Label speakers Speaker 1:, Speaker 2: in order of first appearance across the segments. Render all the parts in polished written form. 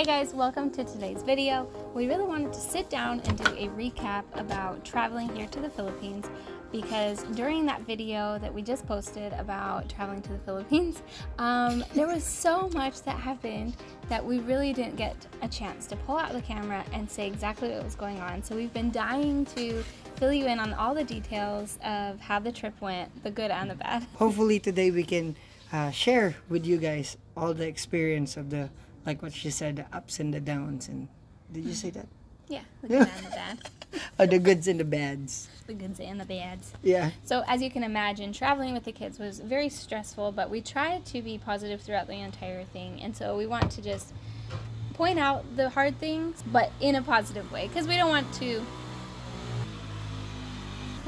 Speaker 1: Hey guys, welcome to today's video. We really wanted to sit down and do a recap about traveling here to the Philippines because during that video that we just posted about traveling to the Philippines, there was so much that happened that we really didn't get a chance to pull out the camera and say exactly what was going on. So we've been dying to fill you in on all the details of how the trip went, the good and the bad.
Speaker 2: Hopefully today we can share with you guys all the experience of the, like what she said, the ups and the downs. And did you say that?
Speaker 1: Yeah, the good and the bad.
Speaker 2: The goods and the bads.
Speaker 1: The goods and the bads.
Speaker 2: Yeah.
Speaker 1: So as you can imagine, traveling with the kids was very stressful, but we tried to be positive throughout the entire thing. And so we want to just point out the hard things, but in a positive way, because we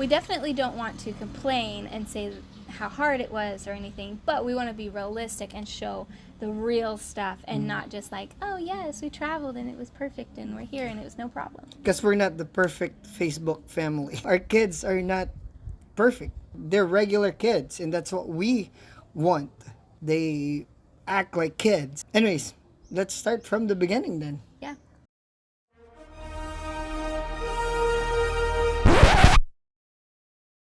Speaker 1: definitely don't want to complain and say how hard it was or anything, but we want to be realistic and show the real stuff and not just like, oh yes, we traveled and it was perfect and we're here and it was no problem.
Speaker 2: Because we're not the perfect Facebook family. Our kids are not perfect. They're regular kids, and that's what we want. They act like kids. Anyways, let's start from the beginning then.
Speaker 1: Yeah.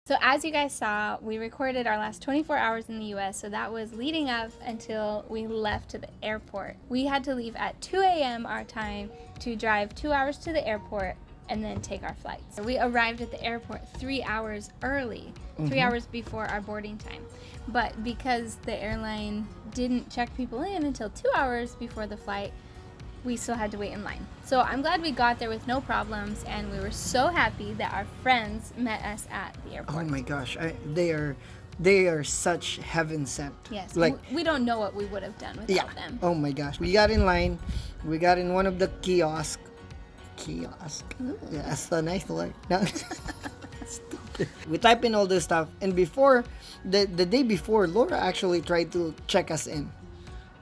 Speaker 1: So as you guys saw, we recorded our last 24 hours in the US, so that was leading up until we left to the airport. We had to leave at 2 a.m. our time to drive 2 hours to the airport and then take our flight. So we arrived at the airport 3 hours early, 3 hours before our boarding time. But because the airline didn't check people in until 2 hours before the flight, we still had to wait in line. So I'm glad we got there with no problems, and we were so happy that our friends met us at the airport.
Speaker 2: Oh my gosh, they are such heaven sent.
Speaker 1: Yes,
Speaker 2: like
Speaker 1: we don't know what we would have done without them.
Speaker 2: Oh my gosh, we got in line. We got in one of the kiosk. Ooh. Yeah, that's a nice word. No. Stupid. We type in all this stuff, and before the day before, Laura actually tried to check us in.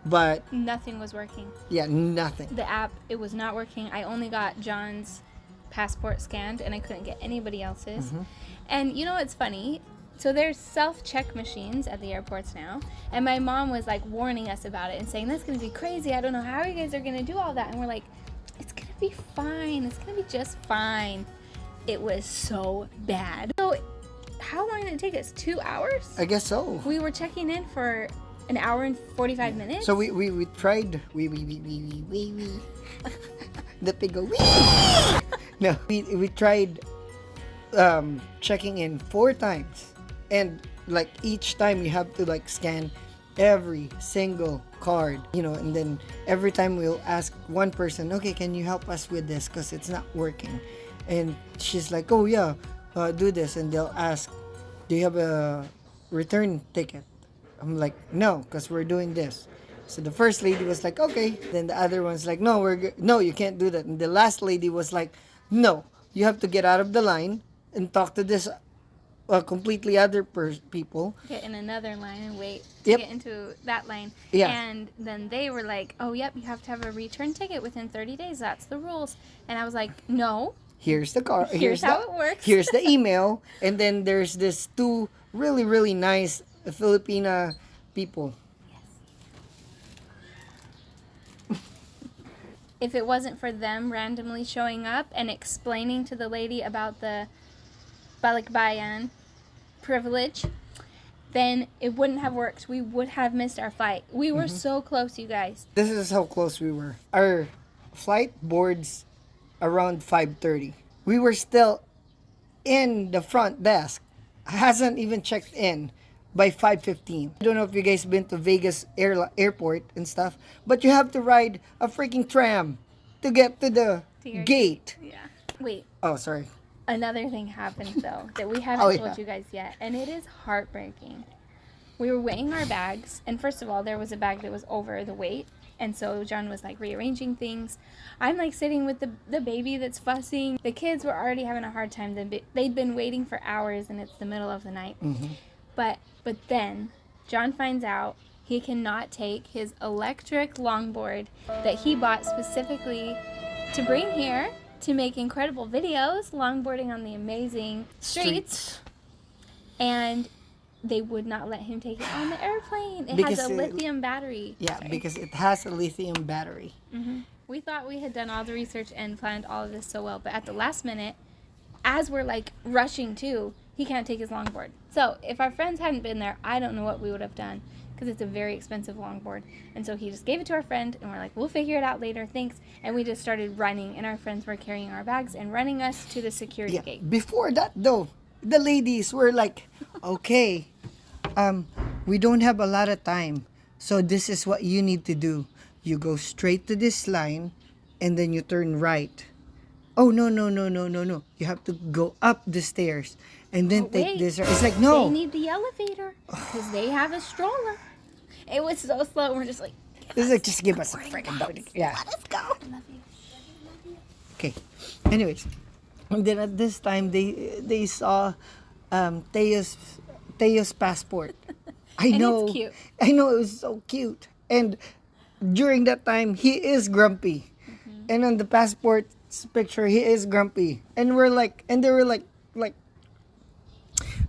Speaker 2: But
Speaker 1: nothing was working.
Speaker 2: Yeah, nothing.
Speaker 1: The app, it was not working. I only got John's passport scanned and I couldn't get anybody else's. And you know what's funny? So there's self-check machines at the airports now, and my mom was like warning us about it and saying, that's gonna be crazy, I don't know how you guys are gonna do all that. And we're like, it's gonna be fine, it's gonna be just fine. It was so bad. So how long did it take us? 2 hours?
Speaker 2: I guess so.
Speaker 1: We were checking in for an hour and 45 minutes.
Speaker 2: So we tried the pig go wee. No, we tried checking in 4 times, and like each time you have to like scan every single card, you know, and then every time we'll ask one person, okay, can you help us with this because it's not working, and she's like, oh yeah, do this, and they'll ask, do you have a return ticket? I'm like, no, because we're doing this. So the first lady was like, okay. Then the other one's like, no, no, you can't do that. And the last lady was like, no, you have to get out of the line and talk to this completely other people.
Speaker 1: Get in another line and wait to get into that line.
Speaker 2: Yeah.
Speaker 1: And then they were like, oh, yep, you have to have a return ticket within 30 days. That's the rules. And I was like, no.
Speaker 2: Here's the car.
Speaker 1: Here's how it works.
Speaker 2: Here's the email. And then there's this 2 really, really nice Filipina people.
Speaker 1: Yes. If it wasn't for them randomly showing up and explaining to the lady about the balikbayan privilege, then it wouldn't have worked. We would have missed our flight. We were so close, you guys.
Speaker 2: This is how close we were. Our flight boards around 5:30. We were still in the front desk. Hasn't even checked in by 5:15. I don't know if you guys been to Vegas airport and stuff, but you have to ride a freaking tram to get to the gate.
Speaker 1: Yeah. Wait.
Speaker 2: Oh, sorry.
Speaker 1: Another thing happened though that we haven't told you guys yet, and it is heartbreaking. We were weighing our bags, and first of all, there was a bag that was over the weight, and so John was like rearranging things. I'm like sitting with the baby that's fussing. The kids were already having a hard time. They'd been waiting for hours, and it's the middle of the night. But then John finds out he cannot take his electric longboard that he bought specifically to bring here to make incredible videos, longboarding on the amazing streets. And they would not let him take it on the airplane. It
Speaker 2: Because
Speaker 1: has a lithium battery.
Speaker 2: Yeah,
Speaker 1: Sorry.
Speaker 2: because it has a lithium battery.
Speaker 1: We thought we had done all the research and planned all of this so well, but at the last minute, as we're like rushing to, he can't take his longboard. So if our friends hadn't been there, I don't know what we would have done, because it's a very expensive longboard. And so he just gave it to our friend, and we're like, we'll figure it out later, thanks. And we just started running, and our friends were carrying our bags and running us to the security gate.
Speaker 2: Before that though, the ladies were like, okay, we don't have a lot of time, so this is what you need to do. You go straight to this line, and then you turn right. Oh, no. You have to go up the stairs, and then take this. It's like, no.
Speaker 1: They need the elevator, because they have a stroller. It was so slow, we're just like,
Speaker 2: It's like, just give us a freaking boat. Yeah.
Speaker 1: let us go.
Speaker 2: Okay. Anyways, and then at this time, they saw Teo's passport. I know.
Speaker 1: It's cute.
Speaker 2: I know, it was so cute. And during that time, he is grumpy. And on the passport picture, he is grumpy. And they were like,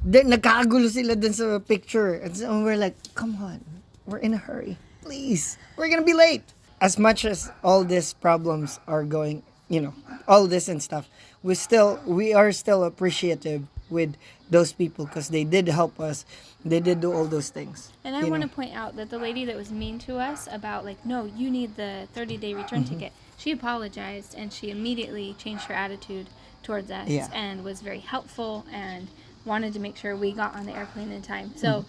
Speaker 2: nagkakagulo sila dun sa picture. And so we're like, come on, we're in a hurry. Please, we're gonna be late. As much as all these problems are going, all this and stuff, we are still appreciative with those people, because they did help us. They did do all those things.
Speaker 1: And I want to point out that the lady that was mean to us about like, no, you need the 30-day return ticket, she apologized, and she immediately changed her attitude towards us and was very helpful and wanted to make sure we got on the airplane in time. So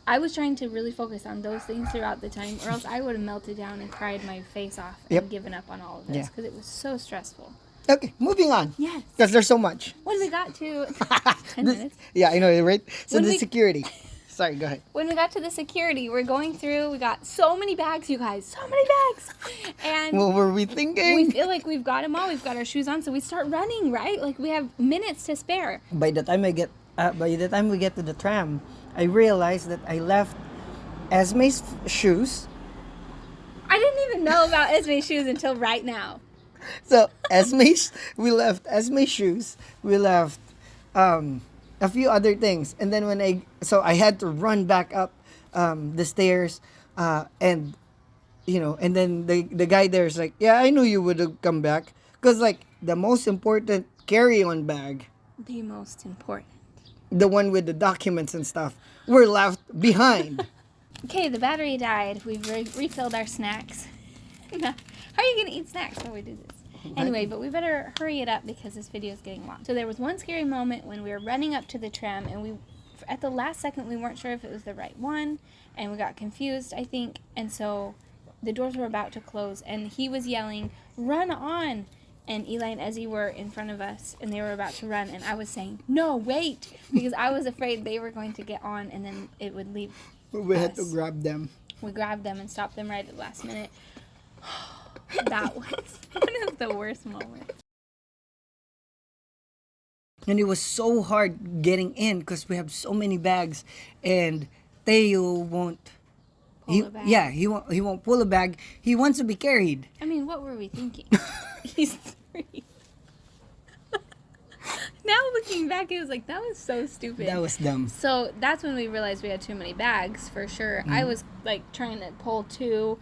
Speaker 1: I was trying to really focus on those things throughout the time, or else I would have melted down and cried my face off and given up on all of this, because it was so stressful.
Speaker 2: Okay, moving on.
Speaker 1: Yes.
Speaker 2: Because there's so much.
Speaker 1: When we got to 10 minutes.
Speaker 2: Yeah, I know, right? So
Speaker 1: When
Speaker 2: the
Speaker 1: we-
Speaker 2: security. Sorry, go ahead.
Speaker 1: When we got to the security, we're going through, we got so many bags, you guys, so many bags. And
Speaker 2: What were we thinking?
Speaker 1: we feel like we've got them all. We've got our shoes on, so we start running, right? Like we have minutes to spare.
Speaker 2: By the time we get to the tram, I realized that I left Esme's shoes.
Speaker 1: I didn't even know about Esme's shoes until right now.
Speaker 2: So we left Esme's shoes. We left a few other things, and then I had to run back up the stairs, and then the guy there is like, yeah, I knew you would have come back, because like the most important carry-on bag,
Speaker 1: The most important.
Speaker 2: the one with the documents and stuff, were left behind.
Speaker 1: Okay, the battery died. We've refilled our snacks. How are you gonna eat snacks while we do this? Anyway, but we better hurry it up because this video is getting long. So there was one scary moment when we were running up to the tram, and at the last second, we weren't sure if it was the right one, and we got confused, I think, and so the doors were about to close, and he was yelling, "Run on!" And Eli and Ezzy were in front of us, and they were about to run, and I was saying, "No, wait," because I was afraid they were going to get on, and then it would leave
Speaker 2: We had to
Speaker 1: us.
Speaker 2: grab them.
Speaker 1: We grabbed them and stopped them right at the last minute. That was one of the worst moments.
Speaker 2: And it was so hard getting in because we have so many bags, and Teo won't.
Speaker 1: Pull a bag.
Speaker 2: Yeah, he won't pull a bag. He wants to be carried.
Speaker 1: I mean, what were we thinking? He's 3. Now looking back, it was like, that was so stupid.
Speaker 2: That was dumb.
Speaker 1: So that's when we realized we had too many bags, for sure. I was like trying to pull 2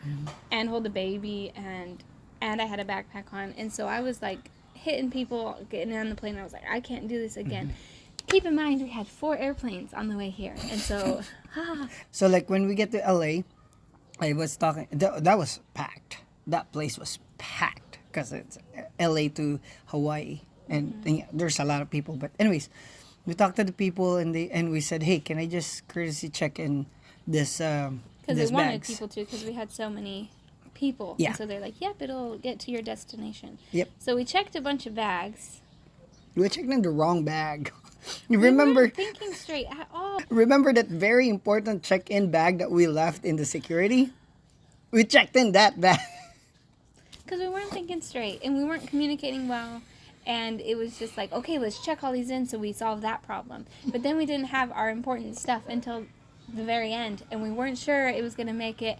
Speaker 1: and hold the baby, and I had a backpack on, and so I was like hitting people getting on the plane. I was like, I can't do this again. Keep in mind, we had 4 airplanes on the way here, and so
Speaker 2: So like when we get to LA, I was talking. That was packed. That place was packed because it's LA to Hawaii, and there's a lot of people. But anyways, we talked to the people, and we said, hey, can I just courtesy check in this
Speaker 1: because
Speaker 2: this
Speaker 1: they wanted
Speaker 2: bags?
Speaker 1: people to, because we had so many people.
Speaker 2: Yeah.
Speaker 1: And so they're like, yep, it'll get to your destination.
Speaker 2: Yep.
Speaker 1: So we checked a bunch of bags.
Speaker 2: We checked in the wrong bag. You
Speaker 1: We
Speaker 2: remember?
Speaker 1: weren't thinking straight at all.
Speaker 2: Remember that very important check-in bag that we left in the security? We checked in that bag.
Speaker 1: Because we weren't thinking straight, and we weren't communicating well, and it was just like, okay, let's check all these in, so we solved that problem. But then we didn't have our important stuff until the very end, and we weren't sure it was going to make it,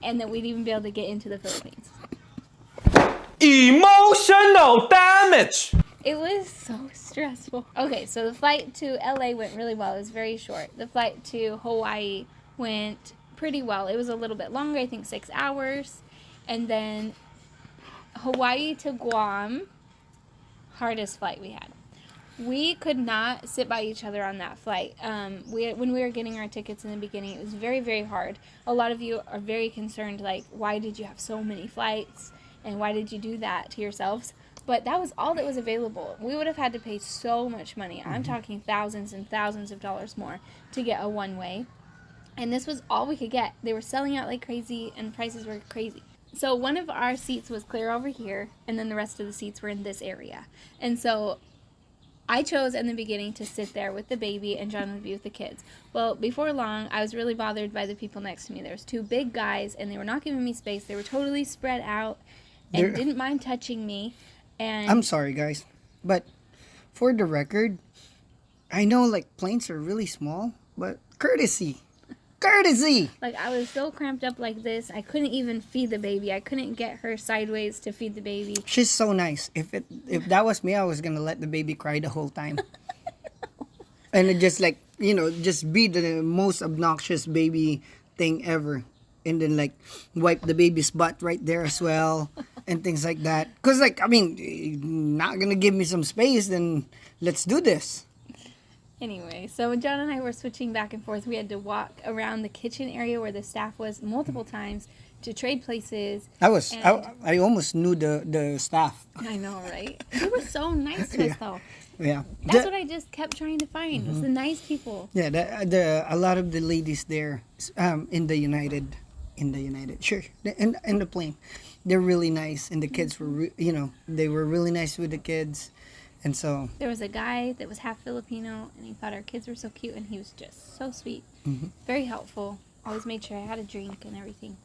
Speaker 1: and that we'd even be able to get into the Philippines.
Speaker 3: Emotional damage.
Speaker 1: It was so stressful. Okay, so the flight to LA went really well. It was very short. The flight to Hawaii went pretty well. It was a little bit longer, I think 6 hours. And then Hawaii to Guam, hardest flight we had. We could not sit by each other on that flight. When we were getting our tickets in the beginning, it was very, very hard. A lot of you are very concerned, like, why did you have so many flights? And why did you do that to yourselves? But that was all that was available. We would have had to pay so much money. I'm talking thousands and thousands of dollars more to get a one-way. And this was all we could get. They were selling out like crazy, and prices were crazy. So one of our seats was clear over here, and then the rest of the seats were in this area. And so I chose in the beginning to sit there with the baby, and John would be with the kids. Well, before long, I was really bothered by the people next to me. There was two big guys, and they were not giving me space. They were totally spread out and didn't mind touching me. And
Speaker 2: I'm sorry, guys, but for the record, I know like planes are really small, but courtesy.
Speaker 1: Like, I was so cramped up like this, I couldn't even feed the baby. I couldn't get her sideways to feed the baby.
Speaker 2: She's so nice. If that was me, I was gonna let the baby cry the whole time. And it just like, just be the most obnoxious baby thing ever. And then like wipe the baby's butt right there as well. And things like that. Because like, I mean, you're not gonna give me some space, then let's do this.
Speaker 1: Anyway, so when John and I were switching back and forth, we had to walk around the kitchen area where the staff was multiple times to trade places.
Speaker 2: I almost knew the staff.
Speaker 1: I know, right? They were so nice to us, though.
Speaker 2: Yeah.
Speaker 1: That's what I just kept trying to find, was the nice people.
Speaker 2: Yeah, a lot of the ladies there in the United, sure, in the plane, they're really nice, and the kids were, they were really nice with the kids. And so
Speaker 1: there was a guy that was half Filipino, and he thought our kids were so cute, and he was just so sweet, very helpful. Always made sure I had a drink and everything.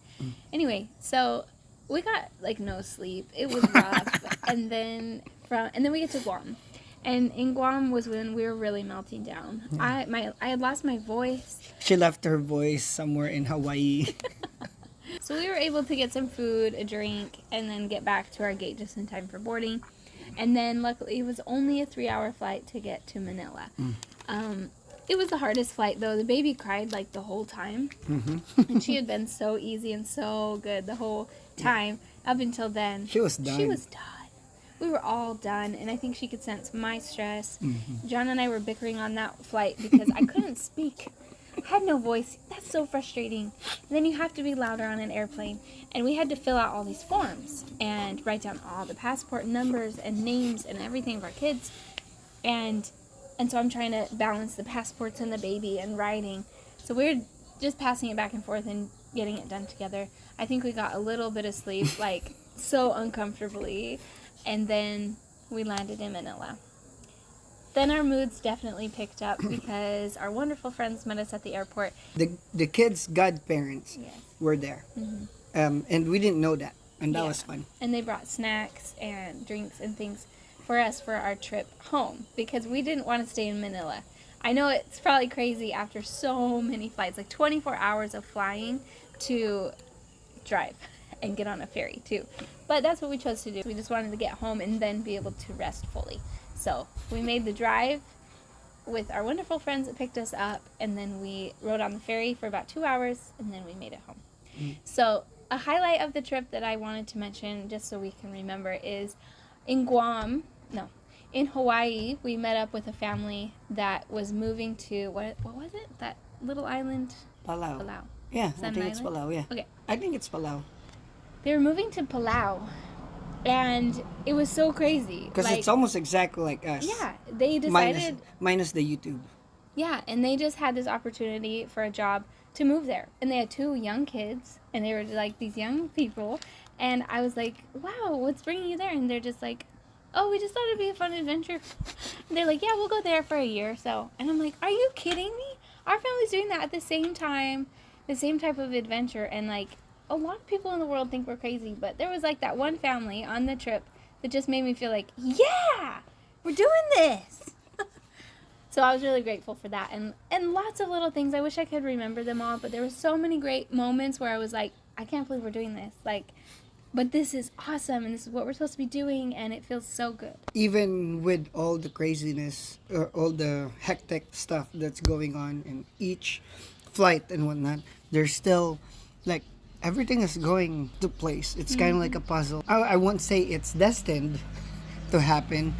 Speaker 1: Anyway, so we got like no sleep. It was rough, and then we get to Guam, and in Guam was when we were really melting down. I had lost my voice.
Speaker 2: She left her voice somewhere in Hawaii.
Speaker 1: So we were able to get some food, a drink, and then get back to our gate just in time for boarding. And then luckily it was only a 3-hour flight to get to Manila. It was the hardest flight though. The baby cried like the whole time. And she had been so easy and so good the whole time. Up until then.
Speaker 2: She was done.
Speaker 1: We were all done, and I think she could sense my stress. John and I were bickering on that flight because I couldn't speak. I had no voice. That's so frustrating. And then you have to be louder on an airplane. And we had to fill out all these forms and write down all the passport numbers and names and everything of our kids. And so I'm trying to balance the passports and the baby and writing. So we're just passing it back and forth and getting it done together. I think we got a little bit of sleep, like so uncomfortably. And then we landed in Manila. Then our moods definitely picked up because our wonderful friends met us at the airport.
Speaker 2: The kids' godparents were there. And we didn't know that. And that was fun.
Speaker 1: And they brought snacks and drinks and things for us for our trip home because we didn't want to stay in Manila. I know it's probably crazy after so many flights, like 24 hours of flying to drive and get on a ferry too. But that's what we chose to do. We just wanted to get home and then be able to rest fully. So we made the drive with our wonderful friends that picked us up, and then we rode on the ferry for about 2 hours, and then we made it home. So a highlight of the trip that I wanted to mention, just so we can remember, is in Hawaii, we met up with a family that was moving to, what was it? That little island?
Speaker 2: Palau. Yeah, I think it's Palau, yeah.
Speaker 1: Okay.
Speaker 2: I think it's Palau.
Speaker 1: They were moving to Palau. And it was so crazy.
Speaker 2: Because it's almost exactly like us.
Speaker 1: Yeah, they decided...
Speaker 2: Minus the YouTube.
Speaker 1: Yeah, and they just had this opportunity for a job to move there. And they had 2 young kids, and they were like these young people. And I was like, wow, what's bringing you there? And they're just like, oh, we just thought it'd be a fun adventure. And they're like, yeah, we'll go there for a year or so. And I'm like, are you kidding me? Our family's doing that at the same time, the same type of adventure. And like, a lot of people in the world think we're crazy, but there was like that one family on the trip that just made me feel like, yeah, we're doing this. So I was really grateful for that, and lots of little things. I wish I could remember them all, but there were so many great moments where I was like, I can't believe we're doing this. Like, but this is awesome and this is what we're supposed to be doing, and it feels so good.
Speaker 2: Even with all the craziness or all the hectic stuff that's going on in each flight and whatnot, there's still like everything is going to place. It's kind of like a puzzle. I won't say it's destined to happen,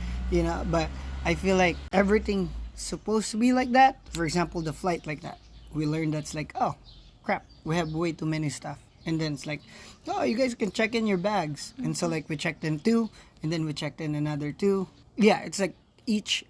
Speaker 2: but I feel like everything supposed to be like that. For example, the flight like that. We learned that's like, oh crap, we have way too many stuff. And then it's like, oh, you guys can check in your bags. And so like we checked in 2, and then we checked in another 2. Yeah, it's like each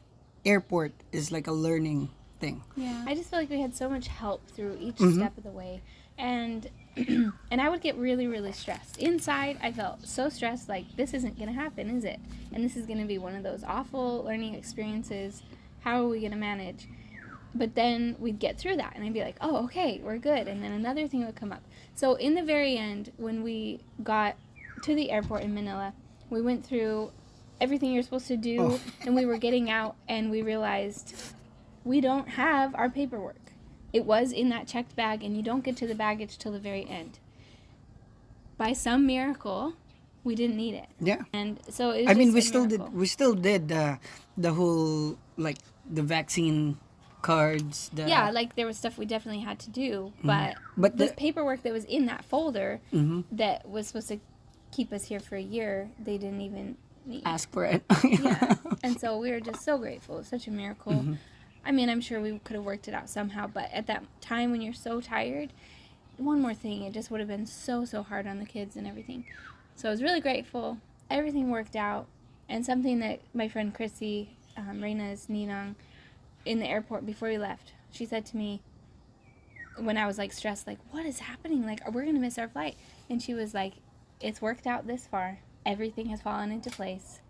Speaker 2: airport is like a learning thing.
Speaker 1: Yeah, I just feel like we had so much help through each step of the way. And and I would get really, really stressed. Inside, I felt so stressed, like, this isn't going to happen, is it? And this is going to be one of those awful learning experiences. How are we going to manage? But then we'd get through that, and I'd be like, oh, okay, we're good. And then another thing would come up. So in the very end, when we got to the airport in Manila, we went through everything you're supposed to do, and we were getting out, and we realized we don't have our paperwork. It was in that checked bag, and you don't get to the baggage till the very end. By some miracle, we didn't need it.
Speaker 2: Yeah.
Speaker 1: And so it was
Speaker 2: I mean,
Speaker 1: just a miracle.
Speaker 2: we still did the whole like the vaccine cards.
Speaker 1: Yeah, like there was stuff we definitely had to do, but
Speaker 2: But
Speaker 1: the paperwork that was in that folder that was supposed to keep us here for a year, they didn't even need.
Speaker 2: Ask for it.
Speaker 1: Yeah. And so we were just so grateful. It was such a miracle. I mean, I'm sure we could have worked it out somehow, but at that time when you're so tired, one more thing, it just would have been so hard on the kids and everything. So I was really grateful. Everything worked out. And something that my friend Chrissy, Reina's ninang, in the airport before we left, she said to me when I was like stressed, like, what is happening? Like, we're going to miss our flight. And she was like, it's worked out this far. Everything has fallen into place.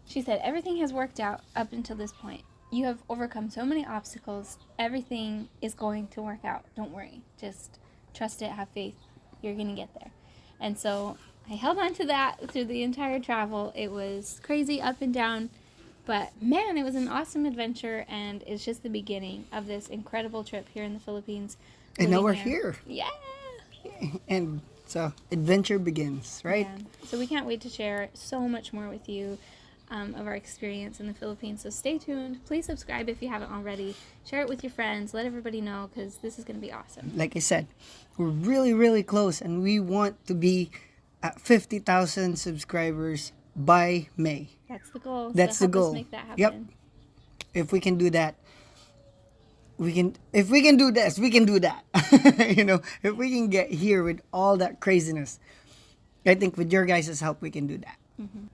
Speaker 1: She said, everything has worked out up until this point. You have overcome so many obstacles. Everything is going to work out. Don't worry. Just trust it. Have faith. You're going to get there. And so I held on to that through the entire travel. It was crazy up and down. But man, it was an awesome adventure. And it's just the beginning of this incredible trip here in the Philippines.
Speaker 2: And now we're
Speaker 1: Living there.
Speaker 2: here.
Speaker 1: Yeah.
Speaker 2: And so adventure begins, right?
Speaker 1: Yeah. So we can't wait to share so much more with you. Of our experience in the Philippines. So stay tuned. Please subscribe if you haven't already. Share it with your friends. Let everybody know, because this is going to be awesome.
Speaker 2: Like I said, we're really, really close, and we want to be at 50,000 subscribers by May.
Speaker 1: That's the goal.
Speaker 2: That's
Speaker 1: so
Speaker 2: the goal.
Speaker 1: Us make that happen.
Speaker 2: Yep. If we can do that, we can. If we can do this, we can do that. If we can get here with all that craziness, I think with your guys' help, we can do that.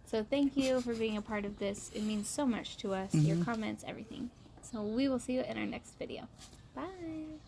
Speaker 1: So thank you for being a part of this. It means so much to us. Your comments, everything. So we will see you in our next video. Bye.